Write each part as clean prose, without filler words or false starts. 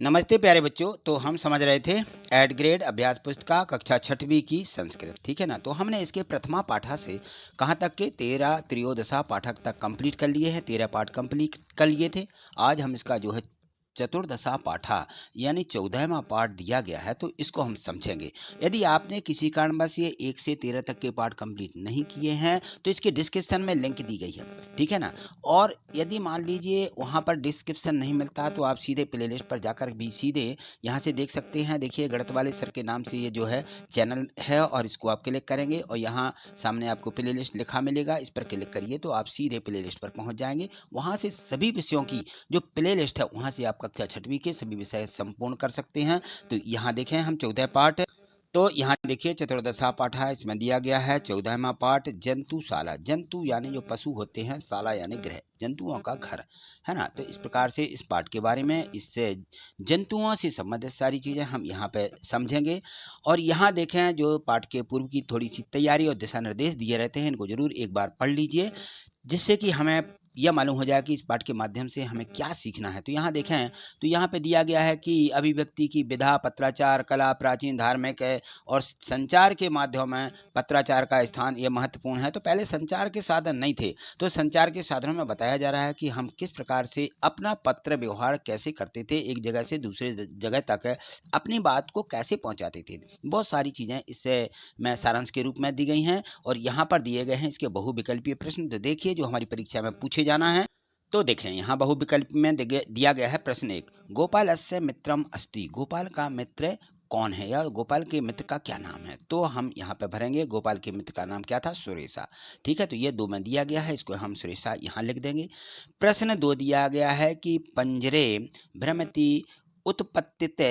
नमस्ते प्यारे बच्चों। तो हम समझ रहे थे एड ग्रेड अभ्यास पुस्तिका कक्षा छठवीं की संस्कृत, ठीक है ना। तो हमने इसके प्रथमा पाठा से कहाँ तक के 13 त्रयोदशा पाठक तक कंप्लीट कर लिए हैं, 13 पाठ कंप्लीट कर लिए थे। आज हम इसका जो है चतुर्दशा पाठा यानी 14वां पाठ दिया गया है, तो इसको हम समझेंगे। यदि आपने किसी कारणवश ये 1 से 13 तक के पाठ कंप्लीट नहीं किए हैं तो इसके डिस्क्रिप्शन में लिंक दी गई है, ठीक है ना। और यदि मान लीजिए वहाँ पर डिस्क्रिप्शन नहीं मिलता तो आप सीधे प्लेलिस्ट पर जाकर भी सीधे यहाँ से देख सकते हैं। देखिए, गणित वाले सर के नाम से ये जो है चैनल है और इसको आप क्लिक करेंगे और यहाँ सामने आपको प्लेलिस्ट लिखा मिलेगा, इस पर क्लिक करिए तो आप सीधे प्लेलिस्ट पर पहुँच जाएंगे। वहाँ से सभी विषयों की जो प्लेलिस्ट है वहाँ से आप कक्षा छठवीं के सभी विषय संपूर्ण कर सकते हैं। तो यहाँ देखें हम 14 पाठ, तो यहाँ देखिए चतुर्दशा पाठ है, इसमें दिया गया है 14वां पाठ जंतुशाला। जंतु यानी जो पशु होते हैं, शाला यानी गृह, जंतुओं का घर, है ना। तो इस प्रकार से इस पाठ के बारे में, इससे जंतुओं से संबंधित सारी चीज़ें हम यहाँ पे समझेंगे। और यहाँ देखें जो पाठ के पूर्व की थोड़ी सी तैयारी और दिशा निर्देश दिए रहते हैं, इनको जरूर एक बार पढ़ लीजिए, जिससे कि हमें यह मालूम हो जाए कि इस पाठ के माध्यम से हमें क्या सीखना है। तो यहाँ देखें तो यहाँ पे दिया गया है कि अभिव्यक्ति की विधा, पत्राचार, कला, प्राचीन, धार्मिक और संचार के माध्यम में पत्राचार का स्थान ये महत्वपूर्ण है। तो पहले संचार के साधन नहीं थे, तो संचार के साधनों में बताया जा रहा है कि हम किस प्रकार से अपना पत्र व्यवहार कैसे करते थे, एक जगह से दूसरे जगह तक अपनी बात को कैसे पहुँचाते थे। बहुत सारी चीज़ें इससे में सारांश के रूप में दी गई हैं और यहाँ पर दिए गए हैं इसके बहुविकल्पीय प्रश्न। तो देखिए जो हमारी परीक्षा में पूछे जाना है, तो देखें यहाँ बहुविकल्प में दिया गया है प्रश्न 1, गोपालस्य मित्रम अस्ति। गोपाल का मित्र कौन है या गोपाल के मित्र का क्या नाम है। तो हम यहाँ पे भरेंगे गोपाल के मित्र का नाम क्या था, सुरेशा, ठीक है। तो ये 2 में दिया गया है, इसको हम सुरेशा यहाँ लिख देंगे। प्रश्न 2 दिया गया है कि पंजरे भ्रमति उत्पत्तित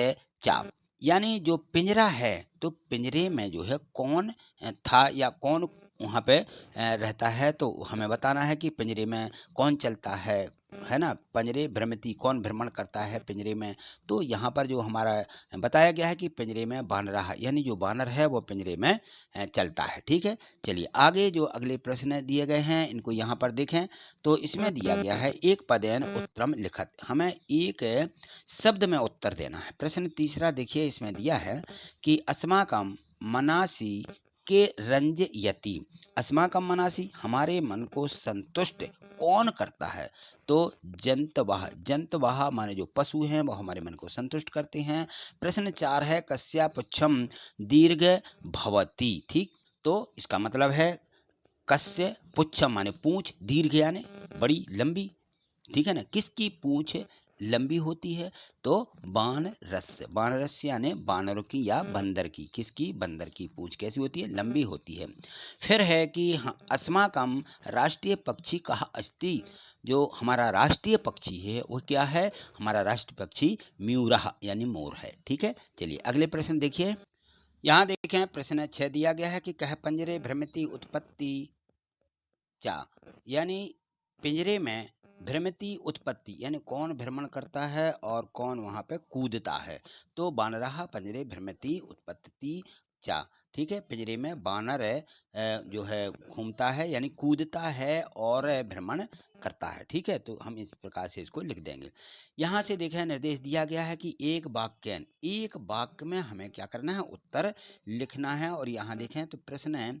चाप, यानी जो पिंजरा है तो पिंजरे में जो है कौन था या कौन वहाँ पे रहता है। तो हमें बताना है कि पिंजरे में कौन चलता है ना। पंजरे भ्रमति, कौन भ्रमण करता है पिंजरे में। तो यहाँ पर जो हमारा बताया गया है कि पिंजरे में बानरा है, यानी जो बानर है वो पिंजरे में चलता है, ठीक है। चलिए आगे जो अगले प्रश्न दिए गए हैं इनको यहाँ पर देखें। तो इसमें दिया गया है एक पदेन उत्तरम लिखत, हमें एक शब्द में उत्तर देना है। प्रश्न 3 देखिए, इसमें दिया है कि अस्माकम मनासी के रंजयति। अस्माकम मनासी, हमारे मन को संतुष्ट कौन करता है। तो जंतवाह, जंतवाह माने जो पशु हैं वो हमारे मन को संतुष्ट करते हैं। प्रश्न 4 है कस्या पुच्छम दीर्घ भवती, ठीक। तो इसका मतलब है कस्य पुच्छम माने पूंछ, दीर्घ यानी बड़ी लंबी, ठीक है ना। किसकी पूंछ लंबी होती है। तो बानरस्य, बानरस्य यानी बानरों की या बंदर की, किसकी, बंदर की पूंछ कैसी होती है, लंबी होती है। फिर है कि अस्माकम राष्ट्रीय पक्षी कहा अस्ति। जो हमारा राष्ट्रीय पक्षी है वो क्या है, हमारा राष्ट्रीय पक्षी म्यूरह यानी मोर है, ठीक है। चलिए अगले प्रश्न देखिए। यहाँ देखें प्रश्न 6 दिया गया है कि कह पंजरे भ्रमिति उत्पत्ति चा, यानी पिंजरे में भ्रमिति उत्पत्ति यानी कौन भ्रमण करता है और कौन वहां पे कूदता है। तो बानराह पंजरे भ्रमिति उत्पत्ति चा, ठीक है। पिंजरे में बानर जो है घूमता है यानी कूदता है और भ्रमण करता है, ठीक है। तो हम इस प्रकार से इसको लिख देंगे। यहाँ से देखें निर्देश दिया गया है कि एक वाक्य में हमें क्या करना है, उत्तर लिखना है। और यहाँ देखें तो प्रश्न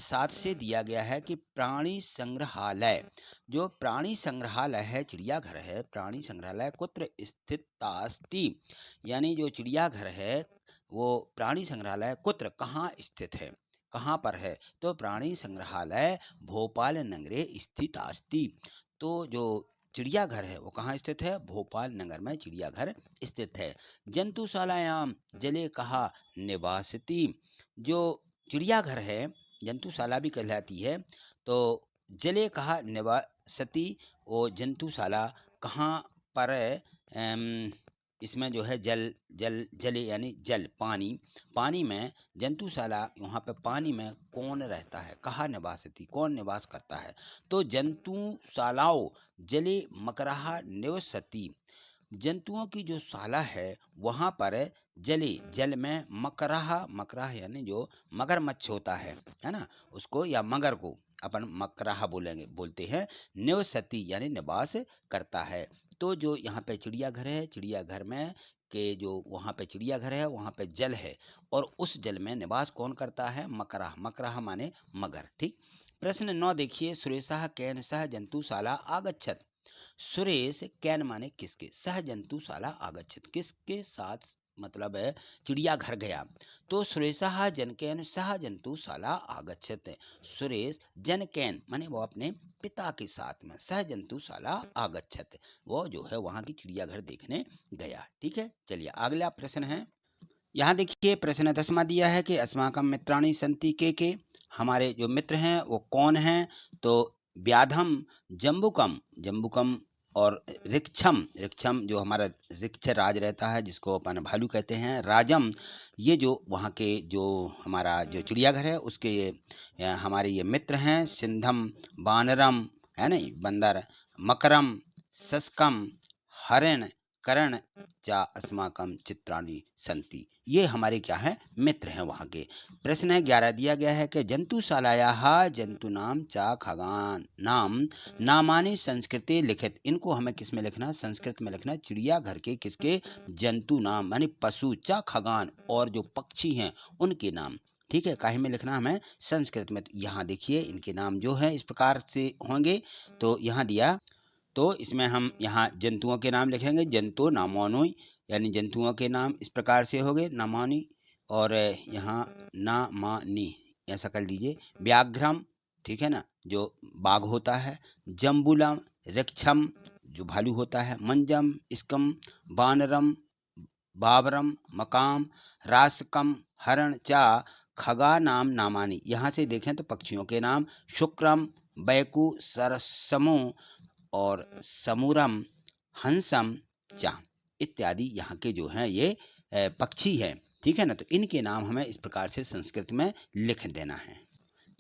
7 से दिया गया है कि प्राणी संग्रहालय, जो प्राणी संग्रहालय है, चिड़ियाघर है, प्राणी संग्रहालय कुत्र स्थित अस्ति, यानी जो चिड़ियाघर है वो प्राणी संग्रहालय कुत्र कहाँ स्थित है, कहाँ पर है। तो प्राणी संग्रहालय भोपाल नगरे स्थित अस्ति। तो जो चिड़ियाघर है वो कहाँ स्थित है, भोपाल नगर में चिड़ियाघर स्थित है। जंतुशालायाम जले कहा निवासती, जो चिड़ियाघर है जंतुशाला भी कहलाती है। तो जले कहा निवासती, वो जंतुशाला कहाँ पर इसमें जो है जल जल जले यानी जल पानी, पानी में जंतुशाला, वहाँ पे पानी में कौन रहता है, कहाँ निवासती कौन निवास करता है। तो जंतुशालाओं जले मकरहा निवसती, जंतुओं की जो शाला है वहाँ पर जले जल में मकरहा, मकरहा यानी जो मगरमच्छ होता है ना, उसको या मगर को अपन मकरहा बोलेंगे, बोलते हैं। निवसती यानी निवास करता है। तो जो यहाँ पे चिड़ियाघर है, चिड़ियाघर में के जो वहाँ पे चिड़ियाघर है वहाँ पे जल है और उस जल में निवास कौन करता है? मकरह। मकरह माने मगर। ठीक। प्रश्न 9 देखिए, सुरेशः केन सह जंतुशाला आगच्छत। सुरेश कैन माने किसके, सह जंतुशाला आगच्छत किसके साथ मतलब है चिड़ियाघर गया। तो सुरेशः जनकेन सह जंतुशाला आगच्छत। सुरेश जनकेन माने वो अपने पिता के साथ में, सह जंतुशाला आगच्छत वो जो है वहाँ की चिड़ियाघर देखने गया। ठीक है, चलिए अगला प्रश्न है। यहाँ देखिए प्रश्न 10वां दिया है कि अस्माकं मित्राणि सन्ति के हमारे जो मित्र हैं वो कौन हैं? तो व्याधम, जम्बुकम, जम्बुकम और ऋक्षम, ऋक्षम जो हमारा ऋक्ष राज रहता है जिसको अपन भालू कहते हैं, राजम ये जो वहाँ के जो हमारा जो चिड़ियाघर है उसके ये हमारे ये मित्र हैं, सिंधम, बानरम है नहीं बंदर, मकरम, सस्कम, हरिण, करण चा अस्माकं चित्राणि सन्ति ये हमारे क्या हैं? मित्र हैं वहाँ के। प्रश्न है 11 दिया गया है कि जंतुशालायाः जंतूनां च खगान नाम नामानि संस्कृते लिखित। इनको हमें किस में लिखना? संस्कृत में लिखना। चिड़ियाघर के किसके? जंतु नाम यानी पशु, च खगान और जो पक्षी हैं उनके नाम। ठीक है, काहे में लिखना हमें? संस्कृत में। तो यहाँ देखिए इनके नाम जो है इस प्रकार से होंगे। तो यहाँ दिया, तो इसमें हम यहाँ जंतुओं के नाम लिखेंगे, जंतु नामानि यानी जंतुओं के नाम इस प्रकार से हो गए नामानि, और यहाँ नामानि ऐसा कर लीजिए। व्याघ्रम, ठीक है ना, जो बाघ होता है, जम्बुलम, ऋक्षम जो भालू होता है, मंजम, स्कम, बानरम, बाबरम, मकाम, रासकम, हरण चा खगा नाम नामानि। यहाँ से देखें तो पक्षियों के नाम शुक्रम, बैकु, सरसमो और समूरम, हंसम चा इत्यादि यहाँ के जो हैं ये पक्षी हैं। ठीक है ना, तो इनके नाम हमें इस प्रकार से संस्कृत में लिख देना है।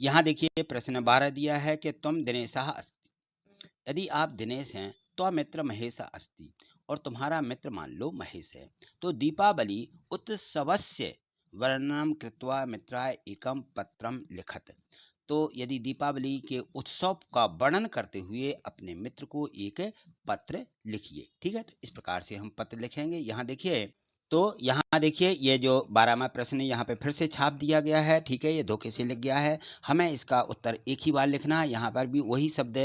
यहाँ देखिए प्रश्न 12 दिया है कि तुम दिनेशः अस्ति। यदि आप दिनेश हैं तो मित्र महेश अस्ति और तुम्हारा मित्र मान लो महेश है। तो दीपावली उत्सवस्य वर्णनम कृत्वा मित्राय एकम पत्रम लिखत। तो यदि दीपावली के उत्सव का वर्णन करते हुए अपने मित्र को एक पत्र लिखिए। ठीक है, तो इस प्रकार से हम पत्र लिखेंगे। यहाँ देखिए, तो यहाँ देखिए ये जो 12वां प्रश्न यहाँ पे फिर से छाप दिया गया है। ठीक है, ये धोखे से लिख गया है, हमें इसका उत्तर एक ही बार लिखना है। यहाँ पर भी वही शब्द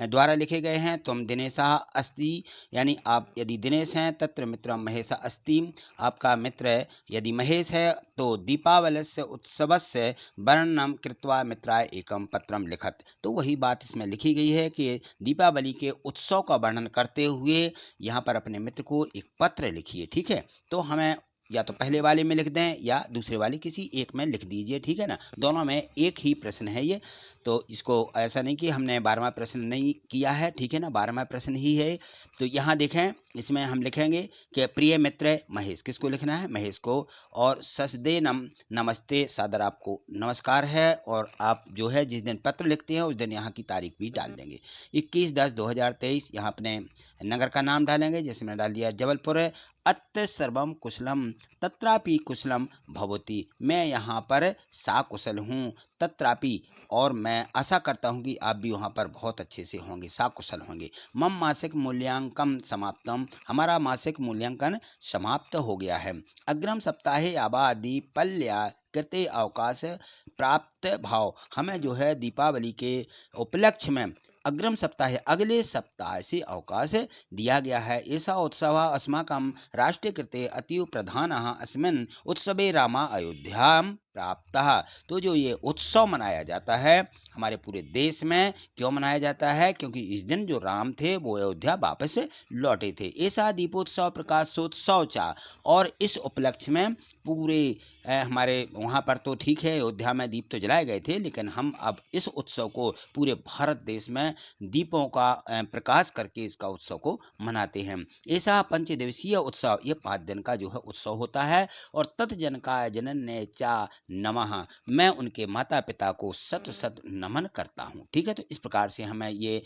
द्वारा लिखे गए हैं। तुम दिनेशः अस्ति यानी आप यदि दिनेश हैं, तत्र मित्रम महेश अस्ति आपका मित्र यदि महेश है, तो दीपावलस्य उत्सवस्य वर्णनम कृत्वा मित्राय एकम पत्रम लिखत। तो वही बात इसमें लिखी गई है कि दीपावली के उत्सव का वर्णन करते हुए यहाँ पर अपने मित्र को एक पत्र लिखिए। ठीक है, तो हमें या तो पहले वाले में लिख दें या दूसरे वाले किसी एक में लिख दीजिए। ठीक है ना, दोनों में एक ही प्रश्न है ये, तो इसको ऐसा नहीं कि हमने 12वां प्रश्न नहीं किया है। ठीक है ना, 12वां प्रश्न ही है। तो यहाँ देखें इसमें हम लिखेंगे कि प्रिय मित्र महेश, किसको लिखना है? महेश को। और ससदे नमस्ते, सादर आपको नमस्कार है। और आप जो है जिस दिन पत्र लिखते हैं उस दिन यहाँ की तारीख भी डाल देंगे 21/10/2023। यहाँ अपने नगर का नाम डालेंगे, जैसे मैंने डाल दिया जबलपुर। अत्र सर्वम कुशलम तत्रापि कुशलम भवति। मैं यहाँ पर साकुशल हूँ, तत्रापि और मैं आशा करता हूँ कि आप भी वहाँ पर बहुत अच्छे से होंगे, साकुशल होंगे। मम मासिक मूल्यांकन समाप्तम, हमारा मासिक मूल्यांकन समाप्त हो गया है। अग्रिम सप्ताहे आबादी पल्या कृते अवकाश प्राप्त भाव, हमें जो है दीपावली के उपलक्ष्य में अग्रिम सप्ताह अगले सप्ताह से अवकाश दिया गया है। ऐसा उत्सव अस्माकं राष्ट्रे कृते अतीव प्रधानः अस्मिन् उत्सवे रामा अयोध्यां प्राप्तः। तो जो ये उत्सव मनाया जाता है हमारे पूरे देश में, क्यों मनाया जाता है? क्योंकि इस दिन जो राम थे वो अयोध्या वापस लौटे थे। ऐसा दीपोत्सव प्रकाशोत्सव चा, और इस उपलक्ष्य में पूरे हमारे वहाँ पर तो ठीक है अयोध्या में दीप तो जलाए गए थे, लेकिन हम अब इस उत्सव को पूरे भारत देश में दीपों का प्रकाश करके इसका उत्सव को मनाते हैं। ऐसा पंचदिवसीय उत्सव ये 5 दिन का जो है उत्सव होता है। और तत्जनकाय जनन्य चा नमः, मैं उनके माता पिता को सत सत नमन करता हूँ। ठीक है, तो इस प्रकार से हमें ये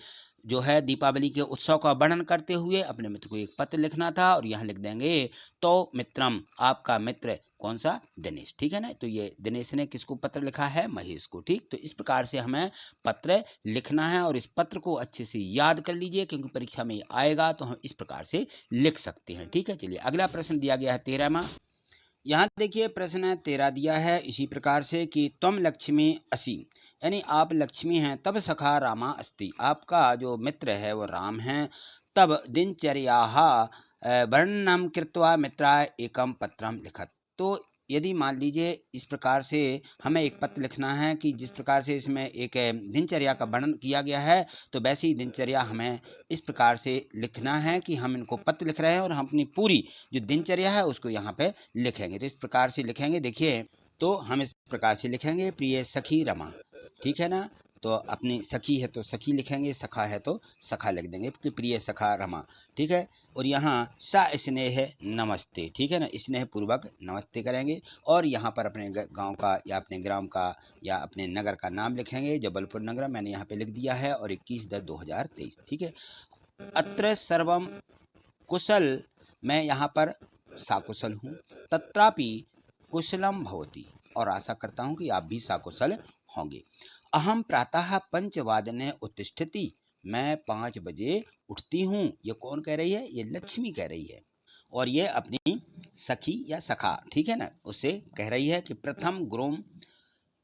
जो है दीपावली के उत्सव का वर्णन करते हुए अपने मित्र को एक पत्र लिखना था। और यहाँ लिख देंगे तो मित्रम, आपका मित्र कौन सा? दिनेश, ठीक है ना। तो ये दिनेश ने किसको पत्र लिखा है? महेश को, ठीक। तो इस प्रकार से हमें पत्र लिखना है और इस पत्र को अच्छे से याद कर लीजिए, क्योंकि परीक्षा में आएगा तो हम इस प्रकार से लिख सकते हैं, ठीक है। चलिए अगला प्रश्न दिया गया है 13वां। यहाँ देखिए प्रश्न 13 दिया है इसी प्रकार से कि त्वम लक्ष्मी असि, यानी आप लक्ष्मी हैं, तब सखा रामा अस्ति, आपका जो मित्र है वो राम है। तब दिनचर्याः वर्णनं कृत्वा मित्राय एकम पत्रम लिखत। तो यदि मान लीजिए इस प्रकार से हमें एक पत्र लिखना है कि जिस प्रकार से इसमें एक दिनचर्या का वर्णन किया गया है, तो वैसी ही दिनचर्या हमें इस प्रकार से लिखना है कि हम इनको पत्र लिख रहे हैं और हम अपनी पूरी जो दिनचर्या है उसको यहाँ पे लिखेंगे। तो इस प्रकार से लिखेंगे, देखिए तो हम इस प्रकार से लिखेंगे, प्रिय सखी रमा, ठीक है ना। तो अपनी सखी है तो सखी लिखेंगे, सखा है तो सखा लिख देंगे कि प्रिय सखा रमा, ठीक है। और यहाँ सा स्नेह नमस्ते, ठीक है ना, स्नेह पूर्वक नमस्ते करेंगे। और यहाँ पर अपने गांव का या अपने ग्राम का या अपने नगर का नाम लिखेंगे, जबलपुर नगर मैंने यहाँ पे लिख दिया है, और 21/10/2023, ठीक है। अत्र सर्वम कुशल, मैं यहाँ पर साकुशल हूँ, तत्रापि कुशलम भवति, और आशा करता हूँ कि आप भी साकुशल होंगे। अहम प्रातः 5 उत्तिष्ठति, मैं 5 बजे उठती हूँ। ये कौन कह रही है? ये लक्ष्मी कह रही है, और ये अपनी सखी या सखा, ठीक है ना, उससे कह रही है कि प्रथम गुरुम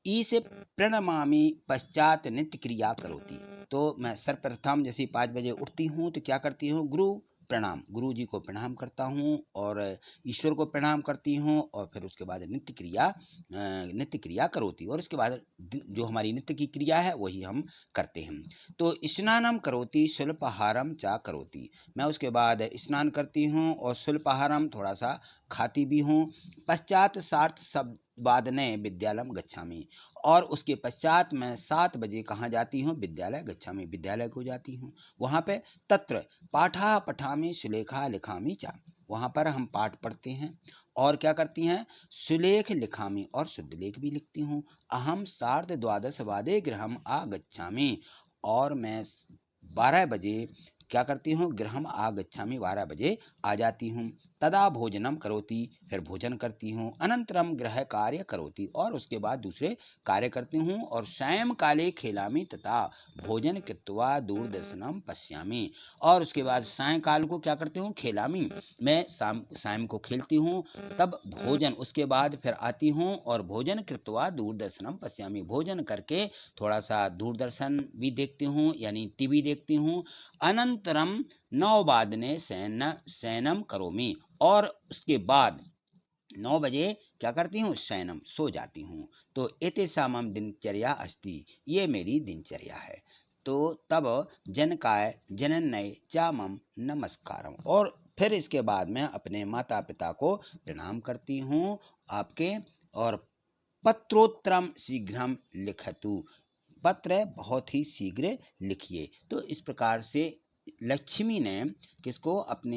ई से प्रणमामि पश्चात नित्य क्रिया करोती। तो मैं सर्वप्रथम जैसे 5 बजे उठती हूँ तो क्या करती हूँ? गुरु प्रणाम, गुरु जी को प्रणाम करता हूँ और ईश्वर को प्रणाम करती हूँ, और फिर उसके बाद नित्य क्रिया करोती, और उसके बाद जो हमारी नित्य की क्रिया है वही हम करते हैं। तो स्नानम करोती सुल्पाहारम चा करोती, मैं उसके बाद स्नान करती हूँ और सुल्पाहारम थोड़ा सा खाती भी हूँ। पश्चात सार्थ सब वादने विद्यालयम गच्छामि, और उसके पश्चात मैं 7 बजे कहाँ जाती हूँ? विद्यालय गच्छामि, विद्यालय को जाती हूँ। वहाँ पे तत्र पाठा पठामि सुलेखा लिखामि चा, वहाँ पर हम पाठ पढ़ते हैं और क्या करती हैं? सुलेख लिखामि, और शुद्ध लेख भी लिखती हूँ। अहम 12:30 गृहम आगच्छामि, और मैं 12 बजे क्या करती हूँ? गृहम आगच्छामि, 12 बजे आ जाती हूँ। तदा भोजनम करोति, फिर भोजन करती हूँ। अनंतरम गृह कार्य करोति, और उसके बाद दूसरे कार्य करती हूँ। और सायं काले खेलामी तथा भोजन कृत्वा दूरदर्शनम पश्यामि, और उसके बाद सायंकाल को क्या करती हूँ? खेलामी, मैं शाम को खेलती हूँ। तब भोजन, उसके बाद फिर आती हूँ और भोजन कृत्वा दूरदर्शनम पश्यामि, भोजन करके थोड़ा सा दूरदर्शन भी देखती हूँ, यानी टीवी देखती हूँ। अनंतरम 9 शयनम करोमि, और उसके बाद 9 बजे क्या करती हूँ? शयनम, सो जाती हूँ। तो एतेषां मम दिनचर्या अस्ति, ये मेरी दिनचर्या है। तो तब जनकाय जनन्य च मम नमस्कारम, और फिर इसके बाद मैं अपने माता पिता को प्रणाम करती हूँ आपके। और पत्रोत्तरम शीघ्रम लिखतु, पत्र बहुत ही शीघ्र लिखिए। तो इस प्रकार से लक्ष्मी ने किसको? अपने